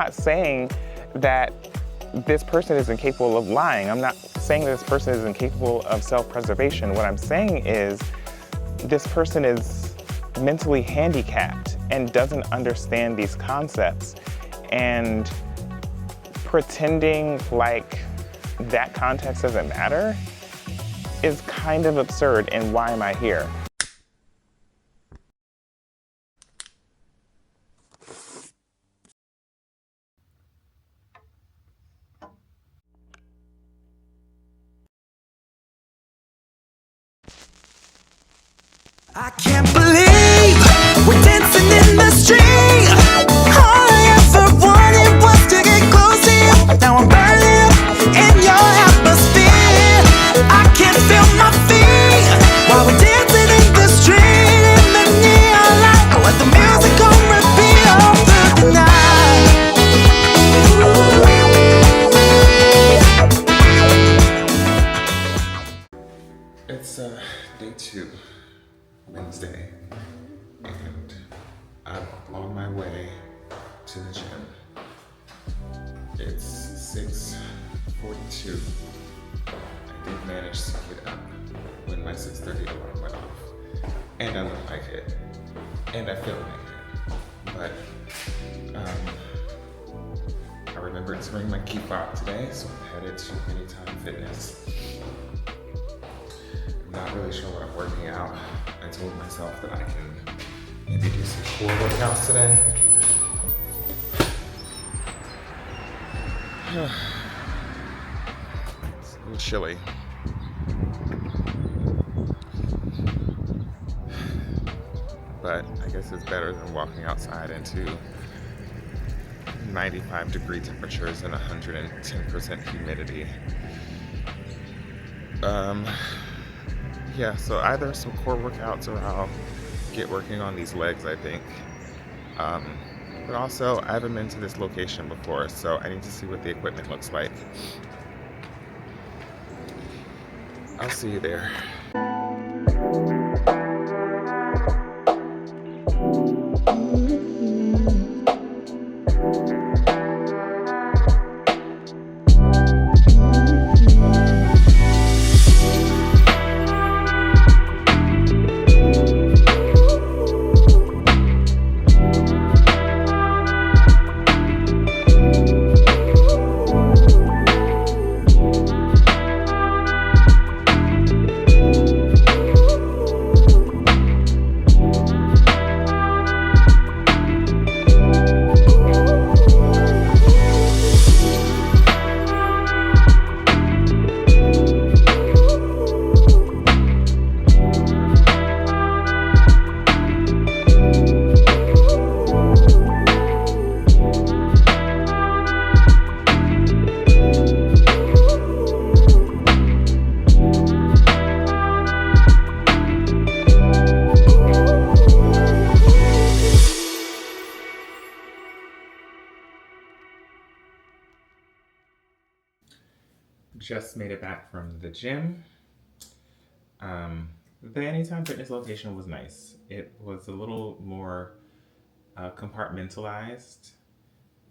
not saying that this person is incapable of lying. I'm not saying that this person is incapable of self-preservation. What I'm saying is this person is mentally handicapped and doesn't understand these concepts. And pretending like that context doesn't matter is kind of absurd, and why am I here? I can't believe we're dancing in the street. All I ever wanted was to get close to you. Now I'm burning up in your atmosphere. I can't feel my feet while we're dancing in the street in the neon light. I let the music on repeat all through the night. It's day 2, Wednesday, and I'm on my way to the gym. It's 6:42. I did manage to get up when my 6:30 alarm went off, and I look like it, and I feel like it, but I remembered to bring my key fob today, so I'm headed to Anytime Fitness. Not really sure what I'm working out. I told myself that I can maybe do some core workouts today. It's a little chilly. But I guess it's better than walking outside into 95-degree temperatures and 110% humidity. Yeah, so either some core workouts or I'll get working on these legs, I think. But also, I haven't been to this location before, so I need to see what the equipment looks like. I'll see you there. Just made it back from the gym. The Anytime Fitness location was nice. It was a little more compartmentalized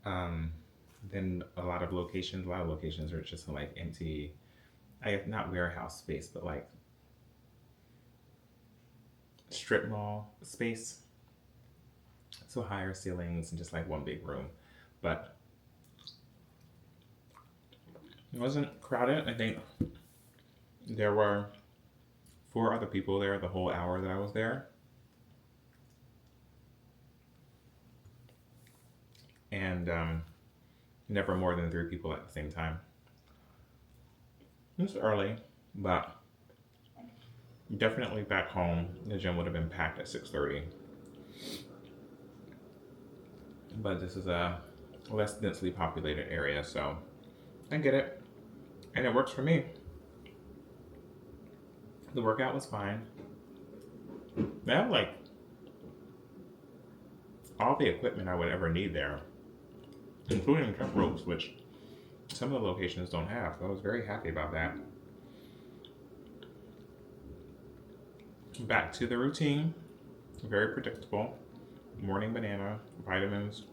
than a lot of locations. A lot of locations are just like empty, not warehouse space, but like strip mall space. So higher ceilings and just like one big room. But it wasn't crowded. I think there were 4 other people there the whole hour that I was there. And never more than 3 people at the same time. It was early, but definitely back home, the gym would have been packed at 6:30. But this is a less densely populated area, so I get it. And it works for me. The workout was fine. They have like all the equipment I would ever need there, including jump ropes, which some of the locations don't have. So I was very happy about that. Back to the routine. Very predictable. Morning banana, vitamins,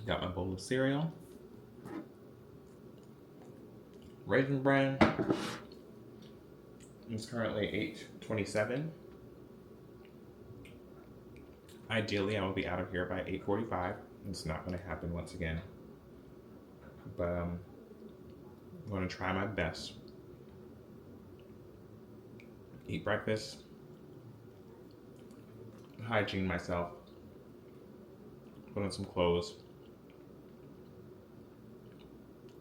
Got my bowl of cereal. Raisin bran. It's currently 8:27. Ideally, I will be out of here by 8:45. It's not going to happen once again. But I'm going to try my best. Eat breakfast. Hygiene myself. Put on some clothes.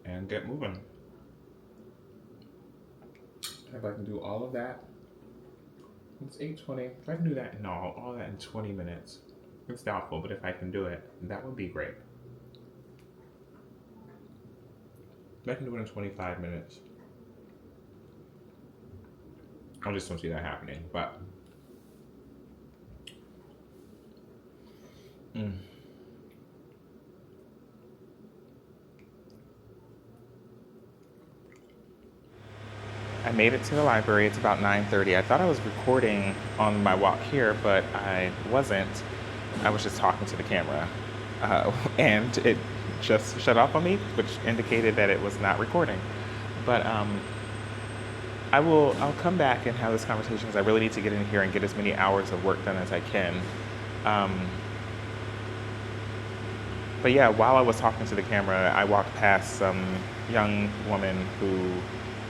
And get moving. If I can do all of that, it's 8:20. If I can do that, no, all that in 20 minutes. It's doubtful, but if I can do it, that would be great. If I can do it in 25 minutes, I just don't see that happening, but I made it to the library. It's about 9:30. I thought I was recording on my walk here, but I wasn't. I was just talking to the camera, and it just shut off on me, which indicated that it was not recording. But I'll come back and have this conversation because I really need to get in here and get as many hours of work done as I can. But yeah, while I was talking to the camera, I walked past some young woman who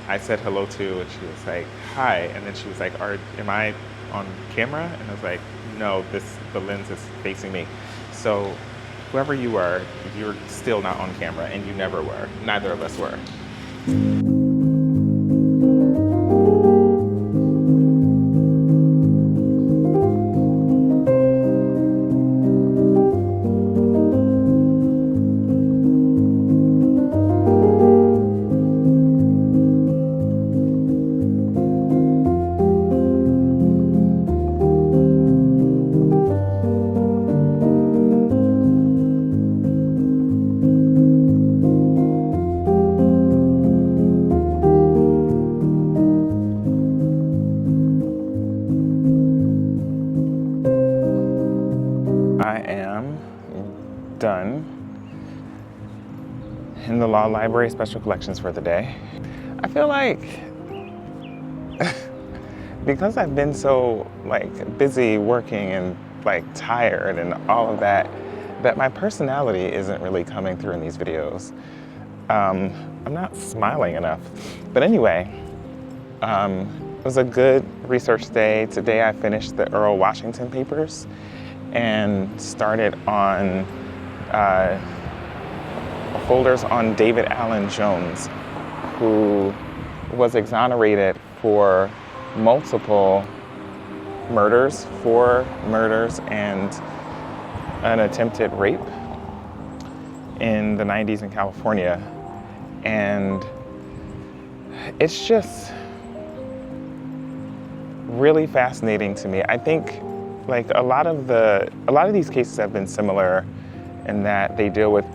I said hello to, and she was like, "Hi," and then she was like, "Am I on camera?" And I was like, "No, the lens is facing me." So whoever you are, you're still not on camera, and you never were. Neither of us were. Done in the law library special collections for the day. I feel like because I've been so busy working and tired and all of that my personality isn't really coming through in these videos. I'm not smiling enough. But anyway, it was a good research day. Today I finished the Earl Washington papers and started on folders on David Allen Jones, who was exonerated for multiple murders, 4 murders and an attempted rape in the 90s in California. And it's just really fascinating to me. I think a lot of these cases have been similar in that they deal with,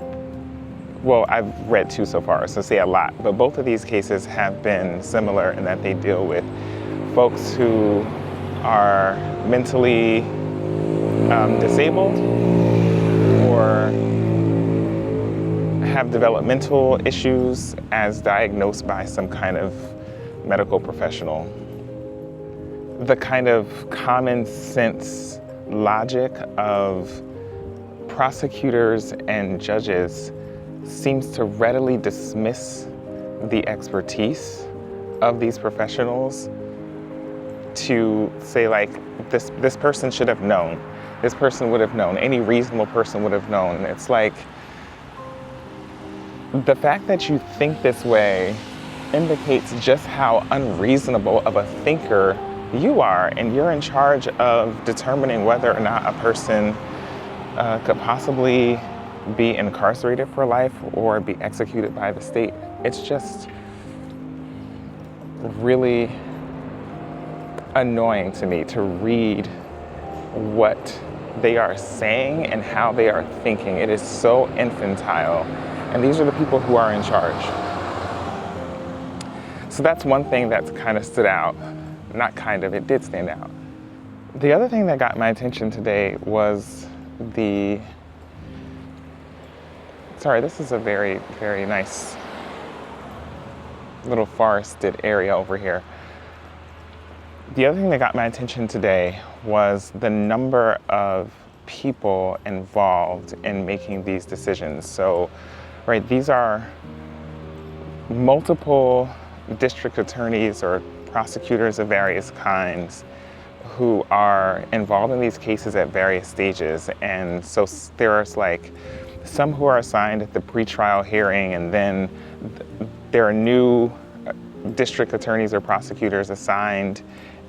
well, I've read 2 so far, so say a lot, but both of these cases have been similar in that they deal with folks who are mentally disabled or have developmental issues as diagnosed by some kind of medical professional. The kind of common sense logic of prosecutors and judges seems to readily dismiss the expertise of these professionals to say this person should have known, this person would have known, any reasonable person would have known. It's like the fact that you think this way indicates just how unreasonable of a thinker you are, and you're in charge of determining whether or not a person could possibly be incarcerated for life or be executed by the state. It's just really annoying to me to read what they are saying and how they are thinking. It is so infantile, and these are the people who are in charge. So that's one thing that's kind of stood out. Not kind of, it did stand out. The other thing that got my attention today was the Sorry, this is a very, very nice little forested area over here. The other thing that got my attention today was the number of people involved in making these decisions. So, right, these are multiple district attorneys or prosecutors of various kinds who are involved in these cases at various stages. And so there's like some who are assigned at the pretrial hearing, and then there are new district attorneys or prosecutors assigned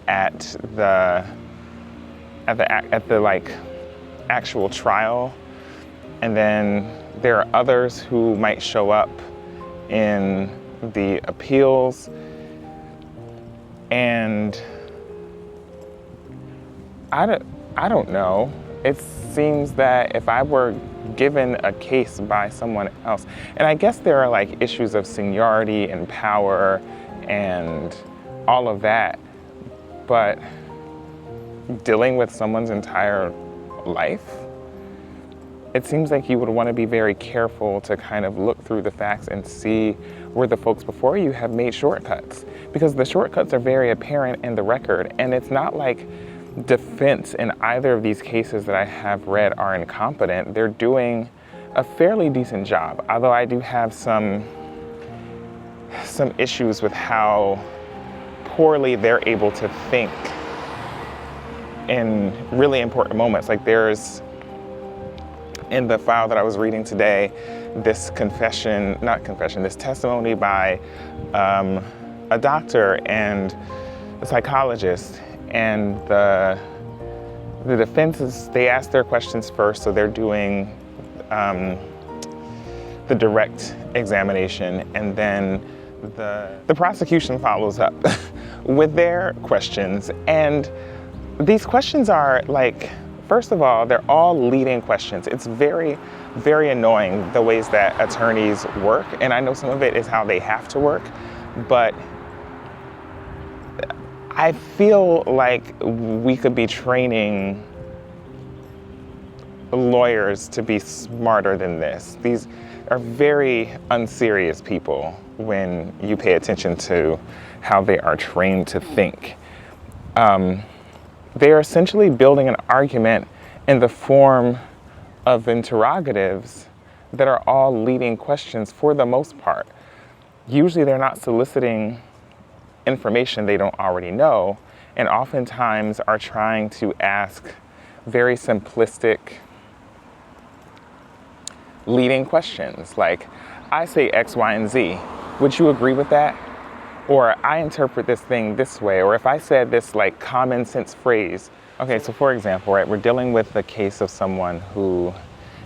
at the like actual trial, and then there are others who might show up in the appeals. And I don't know. It seems that if I were given a case by someone else, and I guess there are like issues of seniority and power and all of that, but dealing with someone's entire life, it seems like you would want to be very careful to kind of look through the facts and see where the folks before you have made shortcuts, because the shortcuts are very apparent in the record. And it's not like defense in either of these cases that I have read are incompetent. They're doing a fairly decent job, although I do have some issues with how poorly they're able to think in really important moments. Like there's, in the file that I was reading today, this this testimony by a doctor and a psychologist, and the defense they ask their questions first, so they're doing the direct examination, and then the prosecution follows up with their questions. And these questions are like, first of all, they're all leading questions. It's very, very annoying the ways that attorneys work. And I know some of it is how they have to work, but I feel like we could be training lawyers to be smarter than this. These are very unserious people when you pay attention to how they are trained to think. They are essentially building an argument in the form of interrogatives that are all leading questions for the most part. Usually they're not soliciting information they don't already know, and oftentimes are trying to ask very simplistic leading questions. Like, I say X, Y, and Z. Would you agree with that? Or I interpret this thing this way. Or if I said this like common sense phrase. Okay, so for example, right, we're dealing with the case of someone who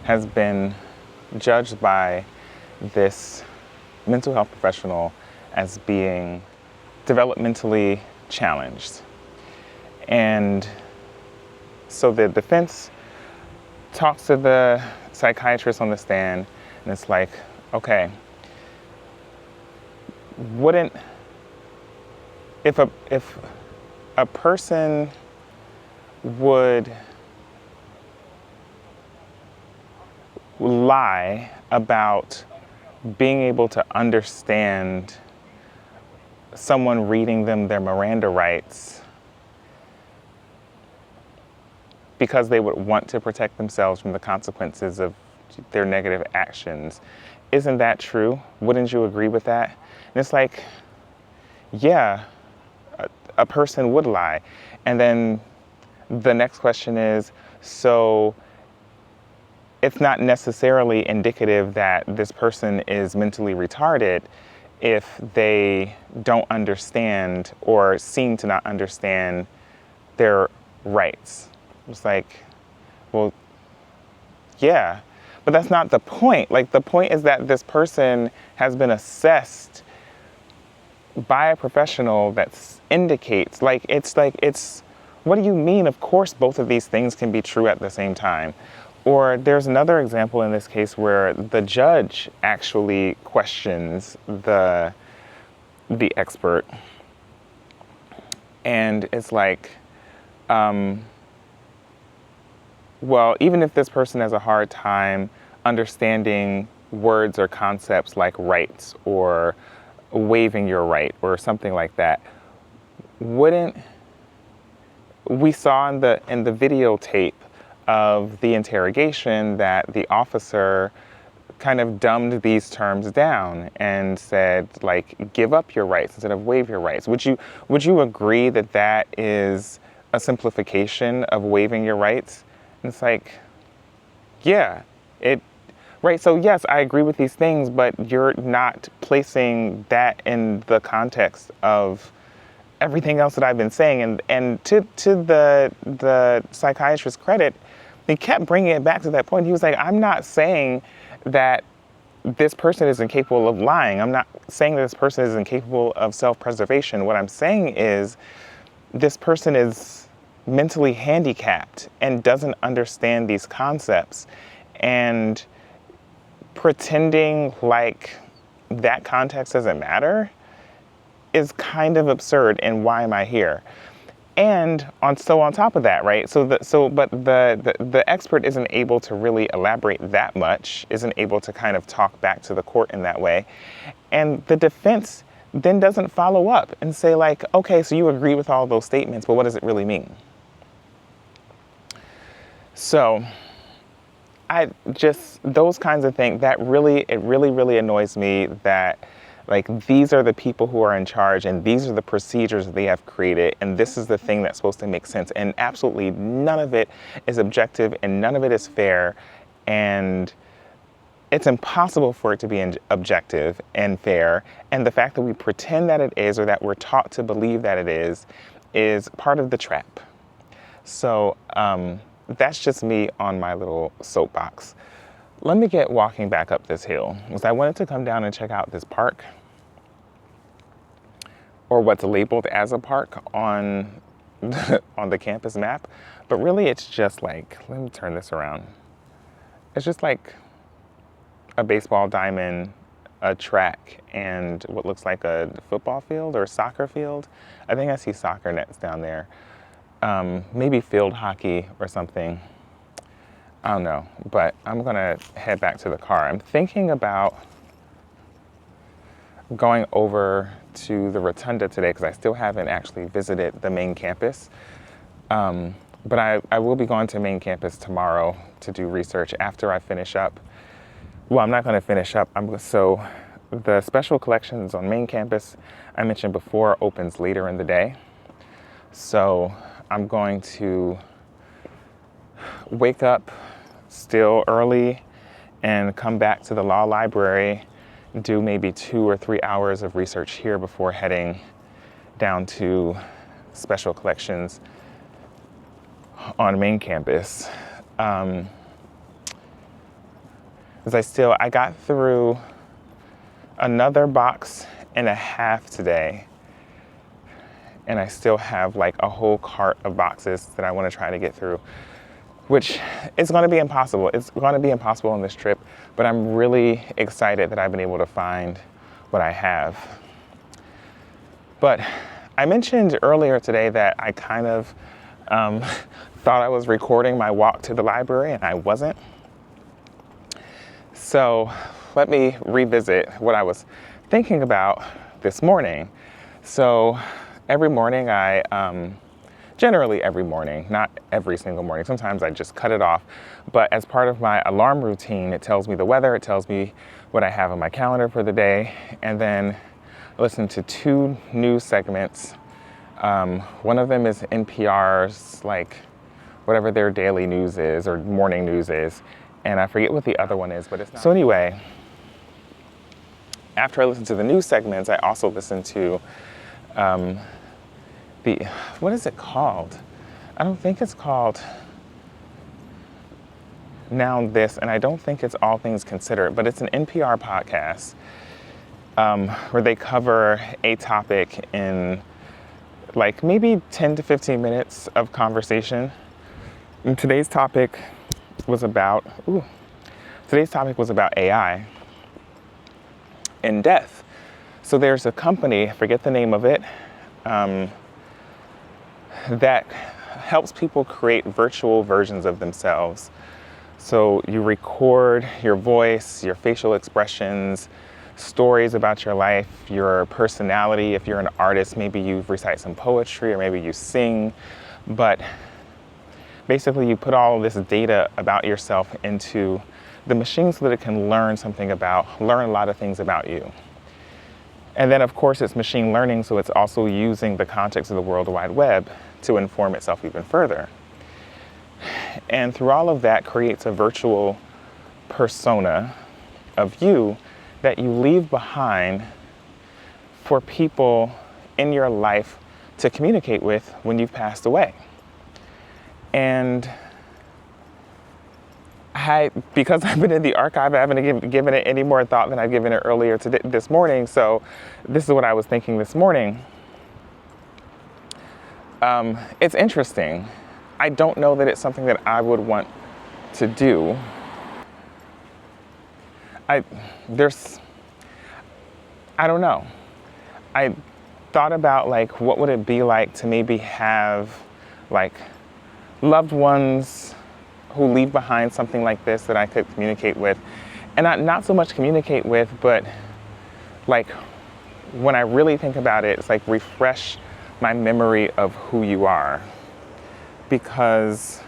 has been judged by this mental health professional as being developmentally challenged. And so the defense talks to the psychiatrist on the stand, and it's like, okay, if a person would lie about being able to understand someone reading them their Miranda rights because they would want to protect themselves from the consequences of their negative actions, isn't that true? Wouldn't you agree with that? And it's like, yeah, a person would lie. And then the next question is, so it's not necessarily indicative that this person is mentally retarded if they don't understand or seem to not understand their rights. It's like, well, yeah, but that's not the point. Like, the point is that this person has been assessed by a professional that indicates, what do you mean? Of course, both of these things can be true at the same time. Or there's another example in this case where the judge actually questions the expert. And it's like, well, even if this person has a hard time understanding words or concepts like rights or waiving your right or something like that, wouldn't we saw in the videotape of the interrogation that the officer kind of dumbed these terms down and said, like, give up your rights instead of waive your rights. Would you agree that that is a simplification of waiving your rights? And it's like, yeah, right. So yes, I agree with these things, but you're not placing that in the context of everything else that I've been saying. And to the psychiatrist's credit, he kept bringing it back to that point. He was like, I'm not saying that this person is incapable of lying. I'm not saying that this person is incapable of self-preservation. What I'm saying is this person is mentally handicapped and doesn't understand these concepts. And pretending like that context doesn't matter is kind of absurd. And why am I here? And on top of that, right? But the expert isn't able to really elaborate that much, isn't able to kind of talk back to the court in that way. And the defense then doesn't follow up and say, like, okay, so you agree with all those statements, but what does it really mean? So those kinds of things, it really annoys me that, like, these are the people who are in charge and these are the procedures that they have created and this is the thing that's supposed to make sense, and absolutely none of it is objective and none of it is fair, and it's impossible for it to be objective and fair. And the fact that we pretend that it is, or that we're taught to believe that it is part of the trap. So that's just me on my little soapbox. Let me get walking back up this hill, because I wanted to come down and check out this park, or what's labeled as a park on the campus map. But really it's just like, let me turn this around. It's just like a baseball diamond, a track, and what looks like a football field or soccer field. I think I see soccer nets down there. Maybe field hockey or something. I don't know, but I'm gonna head back to the car. I'm thinking about going over to the rotunda today because I still haven't actually visited the main campus. But I will be going to main campus tomorrow to do research after I finish up. Well, I'm not gonna finish up. So the special collections on main campus, I mentioned before, opens later in the day. So I'm going to wake up still early and come back to the law library, do maybe 2 or 3 hours of research here before heading down to special collections on main campus. Because I got through another box and a half today, and I still have like a whole cart of boxes that I want to try to get through, which is going to be impossible. It's going to be impossible on this trip, but I'm really excited that I've been able to find what I have. But I mentioned earlier today that I kind of thought I was recording my walk to the library, and I wasn't. So let me revisit what I was thinking about this morning. So every morning generally every morning, not every single morning. Sometimes I just cut it off. But as part of my alarm routine, it tells me the weather, it tells me what I have on my calendar for the day, and then I listen to 2 news segments. One of them is NPR's, like, whatever their daily news is or morning news is. And I forget what the other one is, but it's not. So anyway, after I listen to the news segments, I also listen to what is it called? I don't think it's called Now This, and I don't think it's All Things Considered, but it's an NPR podcast where they cover a topic in like maybe 10 to 15 minutes of conversation. And today's topic was about AI and death. So there's a company, I forget the name of it, that helps people create virtual versions of themselves So you record your voice, your facial expressions, stories about your life, your personality. If you're an artist, maybe you recite some poetry or maybe you sing. But basically you put all of this data about yourself into the machine so that it can learn a lot of things about you. And then of course it's machine learning, so it's also using the context of the World Wide Web to inform itself even further. And through all of that creates a virtual persona of you that you leave behind for people in your life to communicate with when you've passed away. And because I've been in the archive, I haven't given it any more thought than I've given it earlier this morning. So this is what I was thinking this morning. It's interesting. I don't know that it's something that I would want to do. I don't know. I thought about like, what would it be like to maybe have like loved ones who leave behind something like this that I could communicate with, and not so much communicate with, but like when I really think about it, it's like refresh my memory of who you are. Because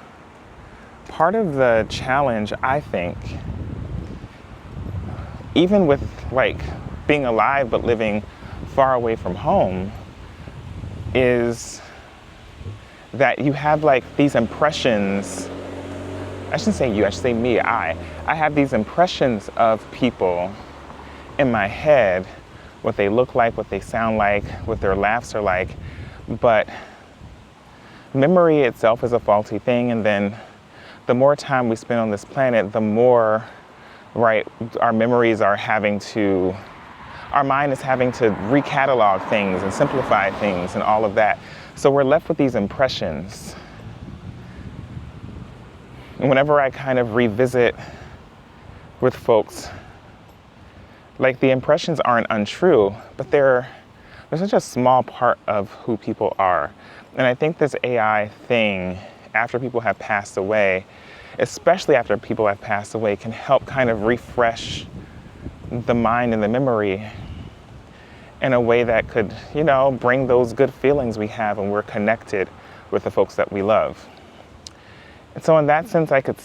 part of the challenge, I think, even with like being alive but living far away from home, is that you have like these impressions. I shouldn't say you, I should say me, I have these impressions of people in my head, what they look like, what they sound like, what their laughs are like, but memory itself is a faulty thing, and then the more time we spend on this planet, the more, right, our memories are our mind is having to recatalog things and simplify things and all of that. So we're left with these impressions. And whenever I kind of revisit with folks, like the impressions aren't untrue, but they're such a small part of who people are. And I think this AI thing, after people have passed away, especially after people have passed away, can help kind of refresh the mind and the memory in a way that could, bring those good feelings we have when we're connected with the folks that we love. And so in that sense, I could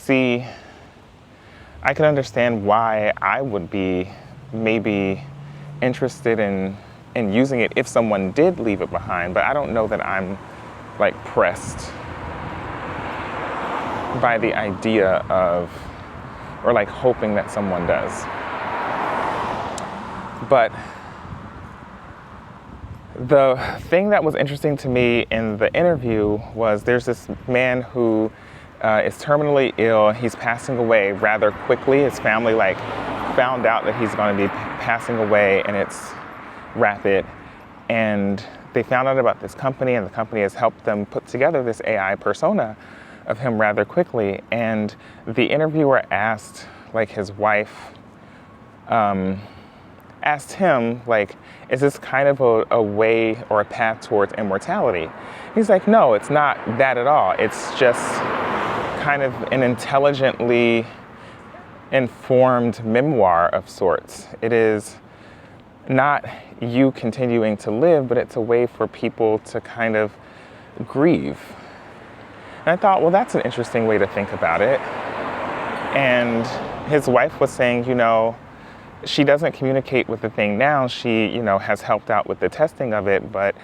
understand why I would be maybe interested in using it if someone did leave it behind, but I don't know that I'm like pressed by the idea of, or like hoping that someone does. But the thing that was interesting to me in the interview was there's this man who is terminally ill. He's passing away rather quickly. His family found out that he's going to be passing away, and it's rapid. And they found out about this company, and the company has helped them put together this AI persona of him rather quickly. And the interviewer asked, his wife asked him, is this kind of a way or a path towards immortality? He's like, no, it's not that at all. It's just kind of an intelligently informed memoir of sorts. It is not you continuing to live, but it's a way for people to kind of grieve. And I thought, well, that's an interesting way to think about it. And his wife was saying, she doesn't communicate with the thing now. She, has helped out with the testing of it, but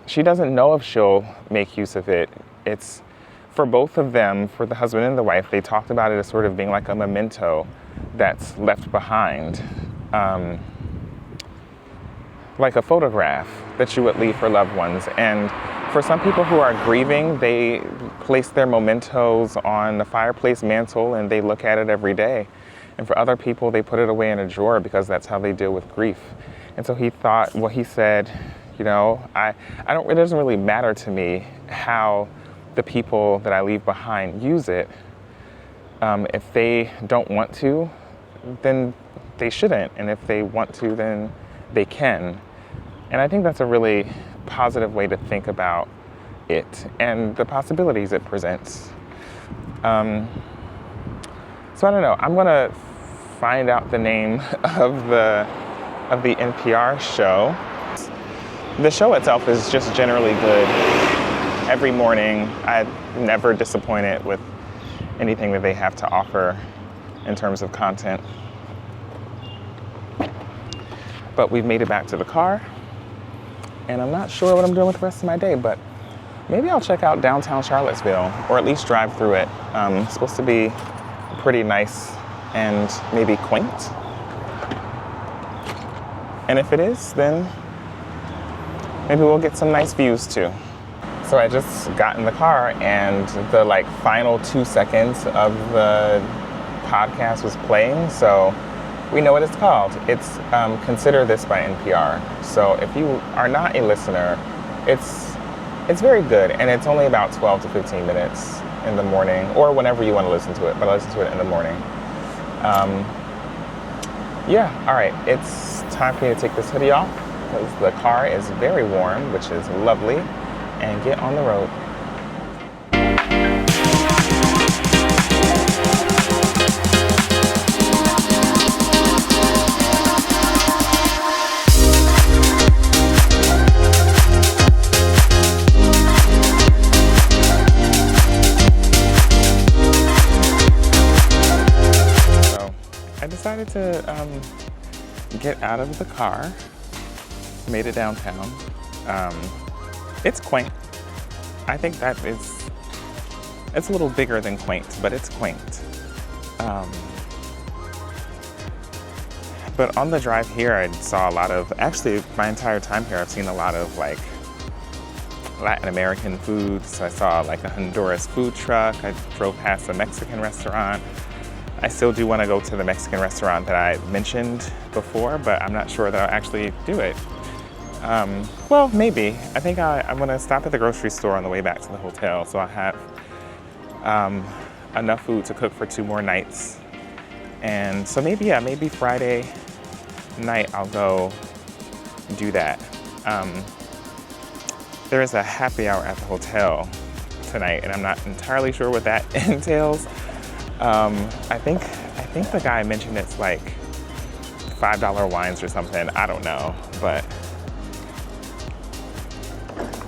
she doesn't know if she'll make use of it. It's for both of them, for the husband and the wife, they talked about it as sort of being like a memento that's left behind. Like a photograph that you would leave for loved ones. And for some people who are grieving, they place their mementos on the fireplace mantle and they look at it every day. And for other people, they put it away in a drawer because that's how they deal with grief. And so he said, it doesn't really matter to me how the people that I leave behind use it. If they don't want to, then they shouldn't. And if they want to, then they can. And I think that's a really positive way to think about it and the possibilities it presents. So I don't know. I'm gonna find out the name of the NPR show. The show itself is just generally good. Every morning, I'm never disappointed with anything that they have to offer in terms of content. But we've made it back to the car, and I'm not sure what I'm doing with the rest of my day, but maybe I'll check out downtown Charlottesville, or at least drive through it. It's supposed to be pretty nice and maybe quaint. And if it is, then maybe we'll get some nice views too. So I just got in the car, and the final 2 seconds of the podcast was playing, so we know what it's called. It's Consider This by NPR. So if you are not a listener, it's very good, and it's only about 12 to 15 minutes in the morning, or whenever you want to listen to it, but I listen to it in the morning. Yeah, all right, it's time for me to take this hoodie off because the car is very warm, which is lovely, and get on the road. I decided to get out of the car, made it downtown. It's quaint. I think that it's a little bigger than quaint, but it's quaint. But on the drive here, I saw a lot of, actually my entire time here, I've seen a lot of Latin American food. So I saw a Honduras food truck. I drove past a Mexican restaurant. I still do want to go to the Mexican restaurant that I mentioned before, but I'm not sure that I'll actually do it. Well, maybe. I think I'm going to stop at the grocery store on the way back to the hotel, so I have enough food to cook for 2 more nights. And so maybe Friday night I'll go do that. There is a happy hour at the hotel tonight, and I'm not entirely sure what that entails. I think the guy mentioned it's $5 wines or something. I don't know, but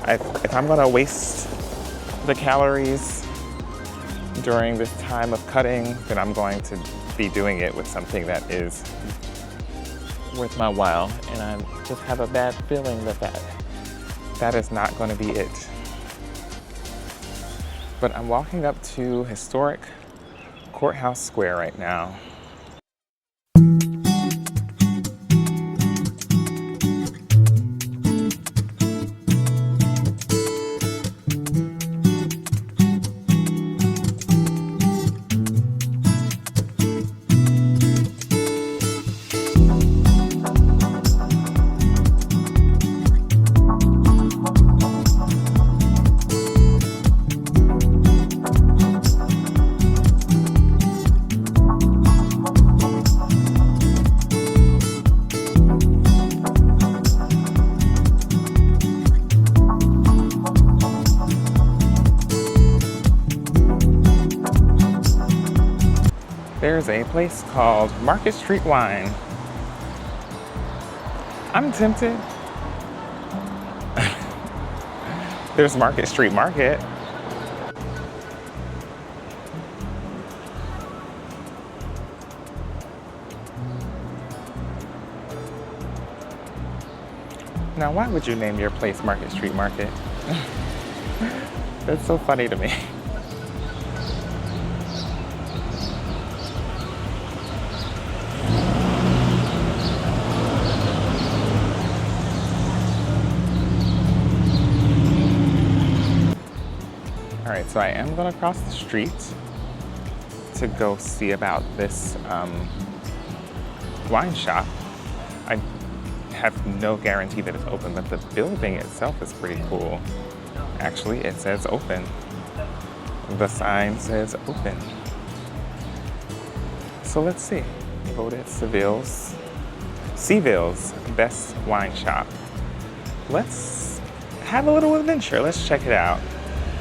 if I'm gonna waste the calories during this time of cutting, then I'm going to be doing it with something that is worth my while. And I just have a bad feeling that is not going to be it. But I'm walking up to historic Courthouse Square right now. There's a place called Market Street Wine. I'm tempted. There's Market Street Market. Now, why would you name your place Market Street Market? That's so funny to me. All right, so I am gonna cross the street to go see about this wine shop. I have no guarantee that it's open, but the building itself is pretty cool. Actually, it says open. The sign says open. So let's see. Voted Seville's best wine shop. Let's have a little adventure. Let's check it out.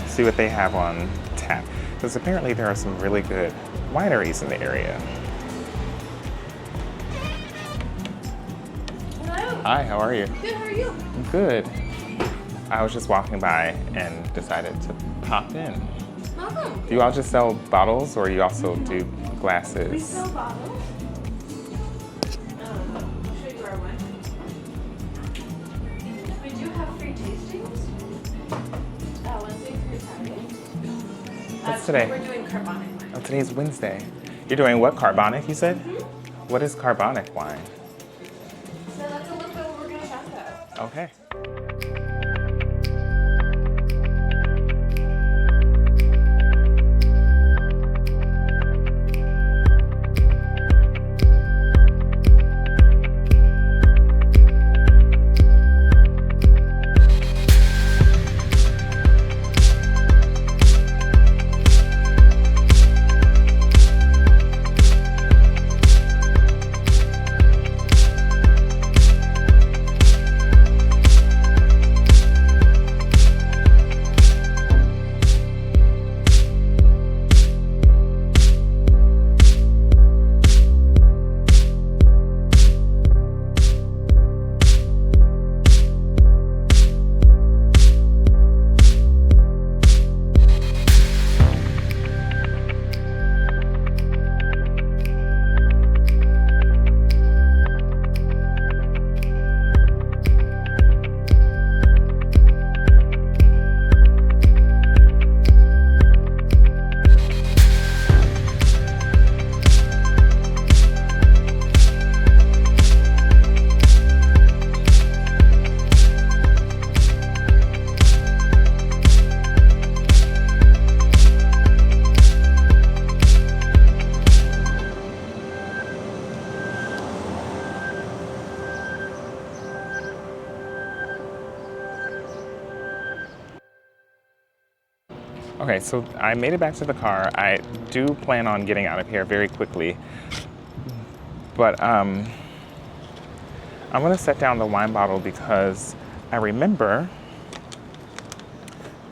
See what they have on tap. because apparently there are some really good wineries in the area. Hello. Hi, how are you? Good, how are you? Good. I was just walking by and decided to pop in. Welcome. Do you all just sell bottles or you also do glasses? We sell bottles. I'll show you our wine. We do have free tastings. Wednesday through Saturday. What's today? We're doing carbonic wine. Oh, today's Wednesday. You're doing what, carbonic, you said? Mm-hmm. What is carbonic wine? So that's a little bit what we're going to talk about. Okay. Okay, so I made it back to the car. I do plan on getting out of here very quickly, but I'm gonna set down the wine bottle because I remember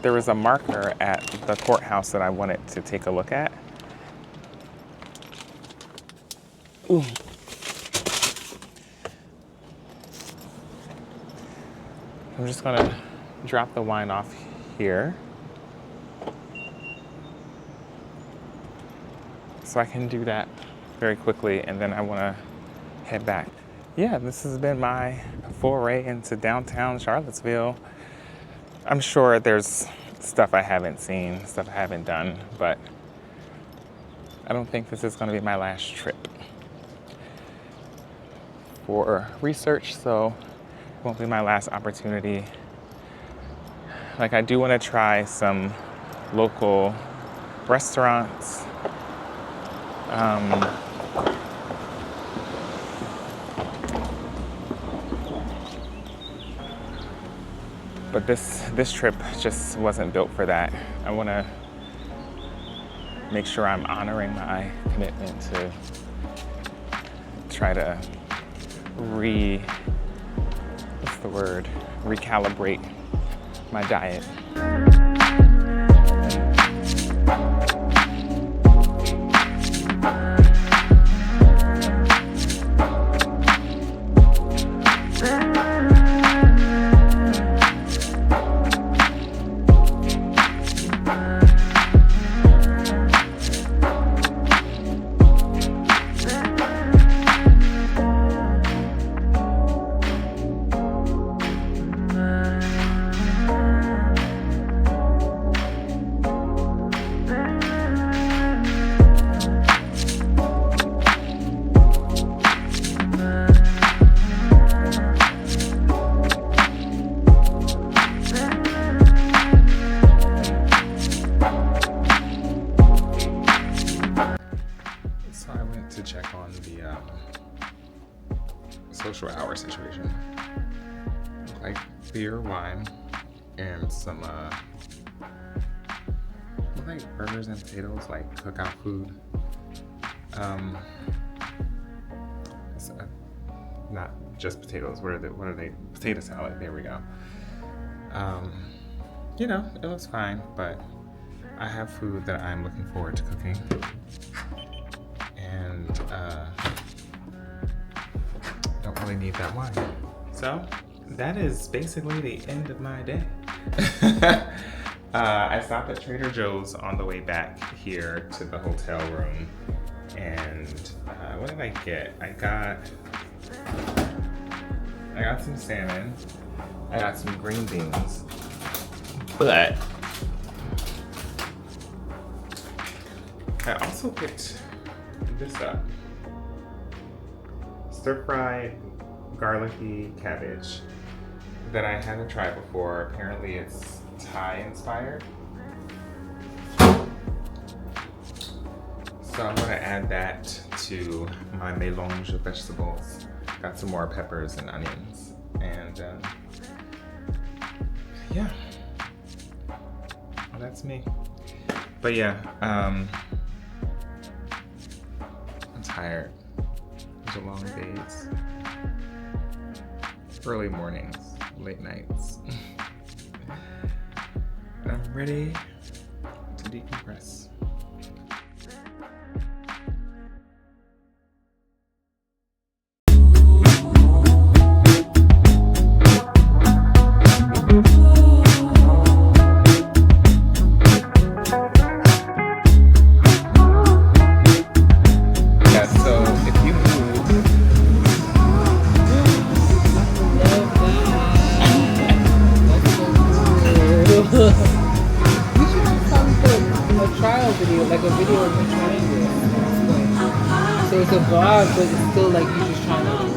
there was a marker at the courthouse that I wanted to take a look at. Ooh. I'm just gonna drop the wine off here. So I can do that very quickly and then I wanna head back. Yeah, this has been my foray into downtown Charlottesville. I'm sure there's stuff I haven't seen, stuff I haven't done, but I don't think this is gonna be my last trip for research, so it won't be my last opportunity. Like, I do wanna try some local restaurants. But this trip just wasn't built for that. I want to make sure I'm honoring my commitment to try to recalibrate my diet. Check on the social hour situation. Like beer, wine, and some like burgers and potatoes, like cookout food. Not just potatoes. What are they? Potato salad. There we go. You know, it looks fine, but I have food that I'm looking forward to cooking. And don't really need that wine. So that is basically the end of my day. I stopped at Trader Joe's on the way back here to the hotel room. And what did I get? I got some salmon. I got some green beans. But I also picked this up. Stir-fried garlicky cabbage that I haven't tried before. Apparently it's Thai inspired. So I'm gonna add that to my mélange of vegetables. Got some more peppers and onions. And yeah, well, that's me. But yeah, I'm tired. Those are long days. Early mornings, late nights. I'm ready to decompress. Like a video of me trying this. So it's a vlog, but it's still like you just trying to